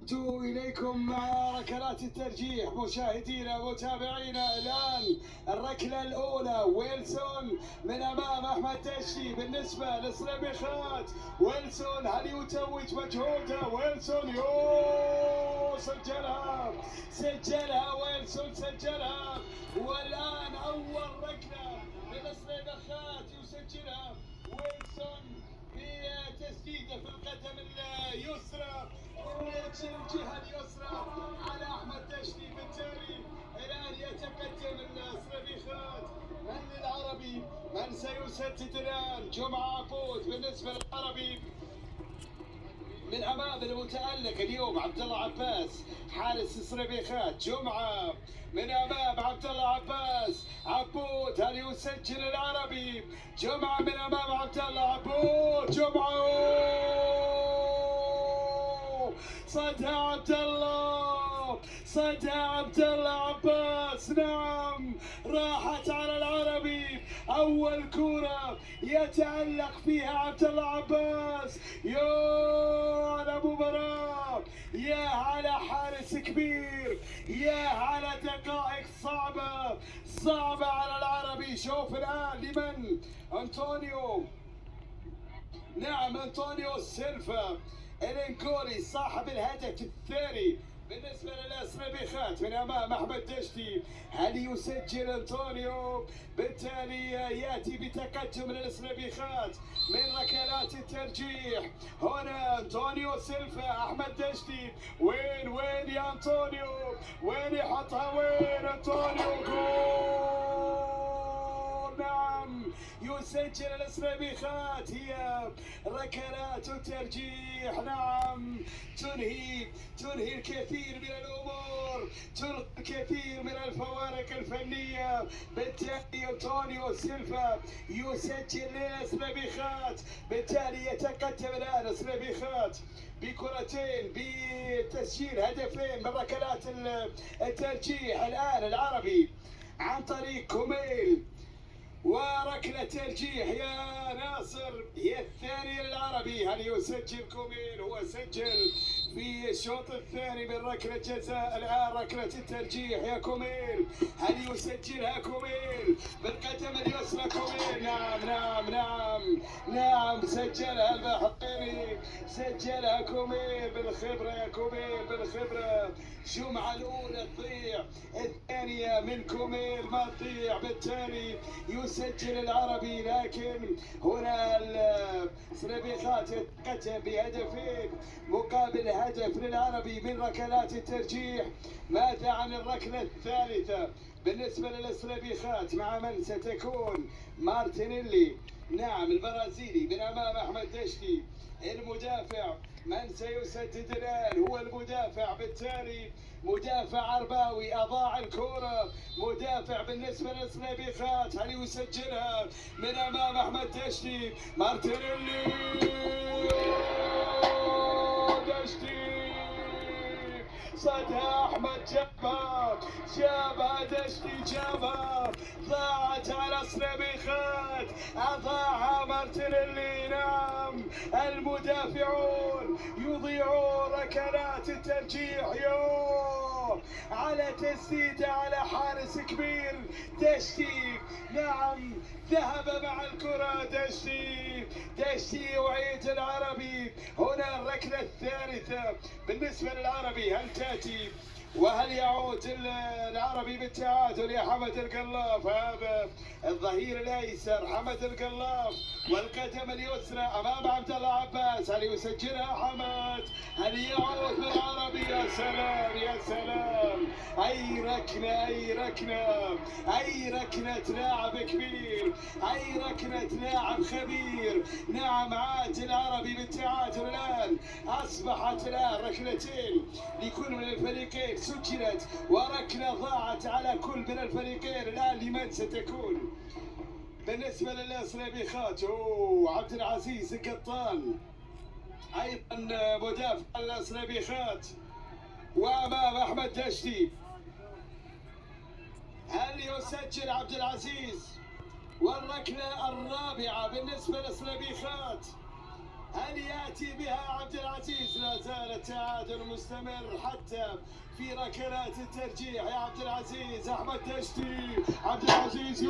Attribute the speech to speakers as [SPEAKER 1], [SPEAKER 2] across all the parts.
[SPEAKER 1] عدت إليكم مع ركلات الترجيح مشاهدينا ومتابعينا. الآن الركلة الأولى ويلسون من أمام أحمد دشتي. بالنسبة للصليبيخات ويلسون هل يتوج مجهوده؟ ويلسون سجلها ويلسون سجلها. والآن أول ركلة للصليبيخات يسجلها ويلسون بتسديده في القدم اليسرى من الجهة اليسرى على أحمد دشتي. بالتالي الآن يتقدم الصليبيخات. من للعربي؟ من سيسدد الآن؟ جمعة عبود. بالنسبة للعربي من أمام المتألق اليوم عبد الله عباس حارس الصليبيخات. جمعة من أمام عبد الله عباس. عبود هل يسجل العربي؟ جمعة من أمام عبد الله. عبود جمعة صدها عبد الله، صدها عبد الله عباس. نعم راحت على العربي. أول كرة يتألق فيها عبد الله عباس. يا على مباراة، يا على حارس كبير، يا على دقائق صعبة على العربي. شوف الآن لمن؟ أنطونيو. نعم أنطونيو سيلفا الانكولي صاحب الهدف الثاني بالنسبة للصليبيخات من أمام أحمد دشتي. هل يسجل أنطونيو؟ بالتالي يأتي بتقدم للصليبيخات من ركلات الترجيح. هنا أنطونيو سيلفا. أحمد دشتي وين يا أنطونيو؟ وين يحطها؟ وين أنطونيو؟ جول. نعم يسجل الصليبيخات. هي ركلات الترجيح. نعم تنهي الكثير من الامور، تلقي الكثير من الفوارق الفنيه. بالتالي انطونيو سيلفا يسجل للصليبيخات. بالتالي يتقدم الان الصليبيخات بكرتين بتسجيل هدفين من ركلات الترجيح. الان العربي عن طريق كوميل وركلة ترجيح يا ناصر هي الثانية للعربي. هل يسجل كوميل؟ هو سجل في الشوط الثاني من ركلة جزاء. الآن ركلة الترجيح يا كوميل. هل يسجلها كوميل بالقدم اليسرى؟ كوميل نعم سجلها البحريني، سجلها كوميل بالخبرة. يا كوميل بالخبرة. جمعة الأولى تضيع، الثانية من كوميل ما تضيع. بالتالي يسجل العربي. لكن هنا الصليبيخات يتقدم بهدفين مقابل هدف للعربي من ركلات الترجيح. ماذا عن الركلة الثالثة بالنسبة للصليبيخات؟ مع من ستكون؟ مارتينيلي نعم البرازيلي من أمام أحمد دشتي المدافع. من سيسدد الآن؟ هو المدافع. بالتالي مدافع عرباوي أضاع الكرة. مدافع بالنسبة للصليبيخات. هل يسجلها من أمام أحمد دشتي؟ مارتينيلي دشتي صدها أحمد جابها دشتي جابها. ضاعت على الصليبيخات، أضاعها مارتينيلي. نعم المدافعون يضيعون ركلات الترجيح. على تسديده على حارس كبير دشتي. نعم ذهب مع الكرة دشتي يعيد العربي. هنا الركلة الثالثة بالنسبة للعربي. هل تأتي وهل يعود العربي بالتعادل يا حمد القلاف؟ هذا الظهير الايسر حمد القلاف والقدم اليسرى امام عبد الله عباس. هل يسجلها حمد؟ هل يعود بالعربي؟ يا سلام يا سلام. اي ركنه لاعب كبير، اي ركنه لاعب خبير. نعم عاد العربي بالتعادل. الان اصبحت الان ركلتين لكل من الفريقين سجلت، وركلة ضاعت على كل من الفريقين. الآن لمن ستكون بالنسبة للصليبيخات؟ عبد العزيز القطان أيضا مدافع الصليبيخات وأمام أحمد دشتي. هل يسجل عبد العزيز؟ والركلة الرابعة بالنسبة للصليبيخات. هل يأتي بها عبد العزيز؟ لا زال التعادل مستمر حتى في ركلات الترجيح. يا عبد العزيز، أحمد دشتي، عبد العزيز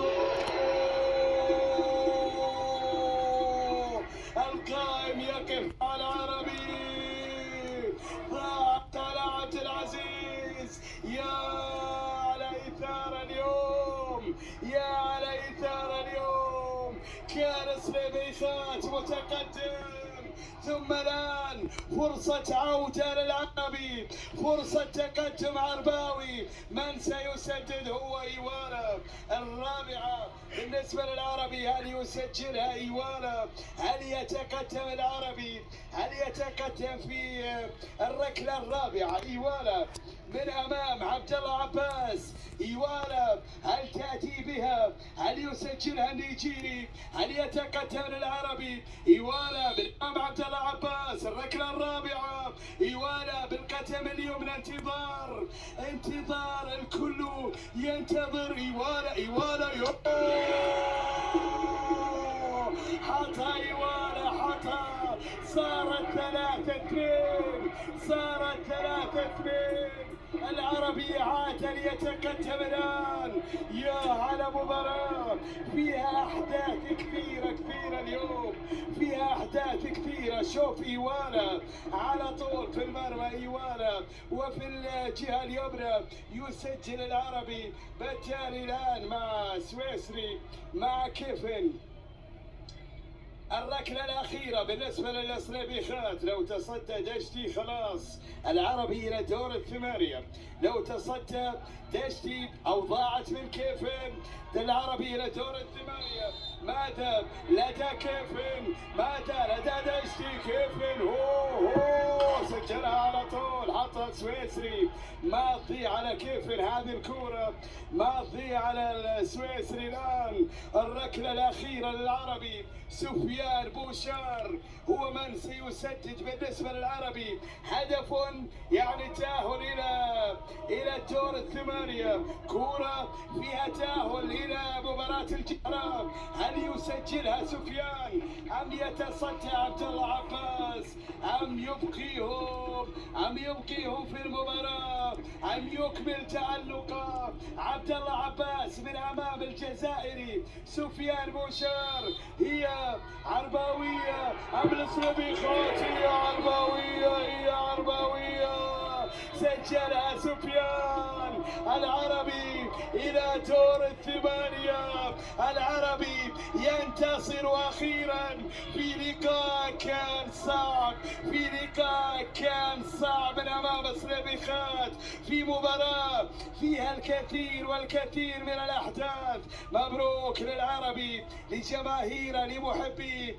[SPEAKER 1] القائم يقف على العربي، ضاعت على عبد العزيز. يا على إثارة اليوم، يا على إثارة اليوم. كان سليميخات متقدم، ثم الآن فرصة عودة للعربي، فرصة تقدم عرباوي. من سيسدد؟ هو إيوالا. الرابعة بالنسبة للعربي، هل يسجلها إيوالا؟ هل يتقدم العربي؟ هل يتقدم في الركلة الرابعة إيوالا من أمام عبد الله عباس؟ إيوالا هل تأتي بها؟ هل يسجلها النيجيري؟ هل يتقدم للعربي؟ إيوالا بالأمام عبد الله عباس، الركلة الرابعة. إيوالا بالقدم اليمنى، انتظار انتظار، الكل ينتظر. إيوالا حطها إيوالا، حطها. صارت 3-2، صارت 3-2. العربي عاد ليتقدم الآن. يا على مباراة فيها أحداث كثيرة اليوم، فيها أحداث كثيرة. شوف إيوالا على طول في المرمى، إيوالا، وفي الجهة اليمنى يسجل العربي. بالتالي الآن مع سويسري، مع كيفن. الركلة الأخيرة بالنسبة للسليبيخات، لو تصدى دشتي خلاص العربي إلى دور الثمانية. لو تصدى دشتي أو ضاعت من كيفن، العربي إلى دور الثمانية. ماذا لدى كيفن؟ ماذا لدى دشتي؟ كيفن هو سجلها على طول، حطها سويسري. ما تضيع على كيفن هذه الكورة، ما تضيع على السويسري. الآن الركلة الأخيرة للعربي، سفيان بوشار هو من سيسدد بالنسبة للعربي. هدف يعني تأهل إلى الدور الثمانية، كرة فيها تأهل إلى مباراة الجيران. هل يسجلها سفيان أم يتصدى عبد الله عباس، أم يبقيهم في المباراة، أم يكمل تألق عبد الله عباس من أمام الجزائري سفيان بوشار؟ هي عرباوية أم السليبيخات؟ هي عرباوية، هي عرباوية. سجلها سفيان. العربي إلى دور الثمانية. العربي ينتصر أخيرا في لقاء كان صعب، في لقاء كان صعب من أمام السليبيخات، في مباراة فيها الكثير والكثير من الأحداث. مبروك للعربي، لجماهير، لمحبي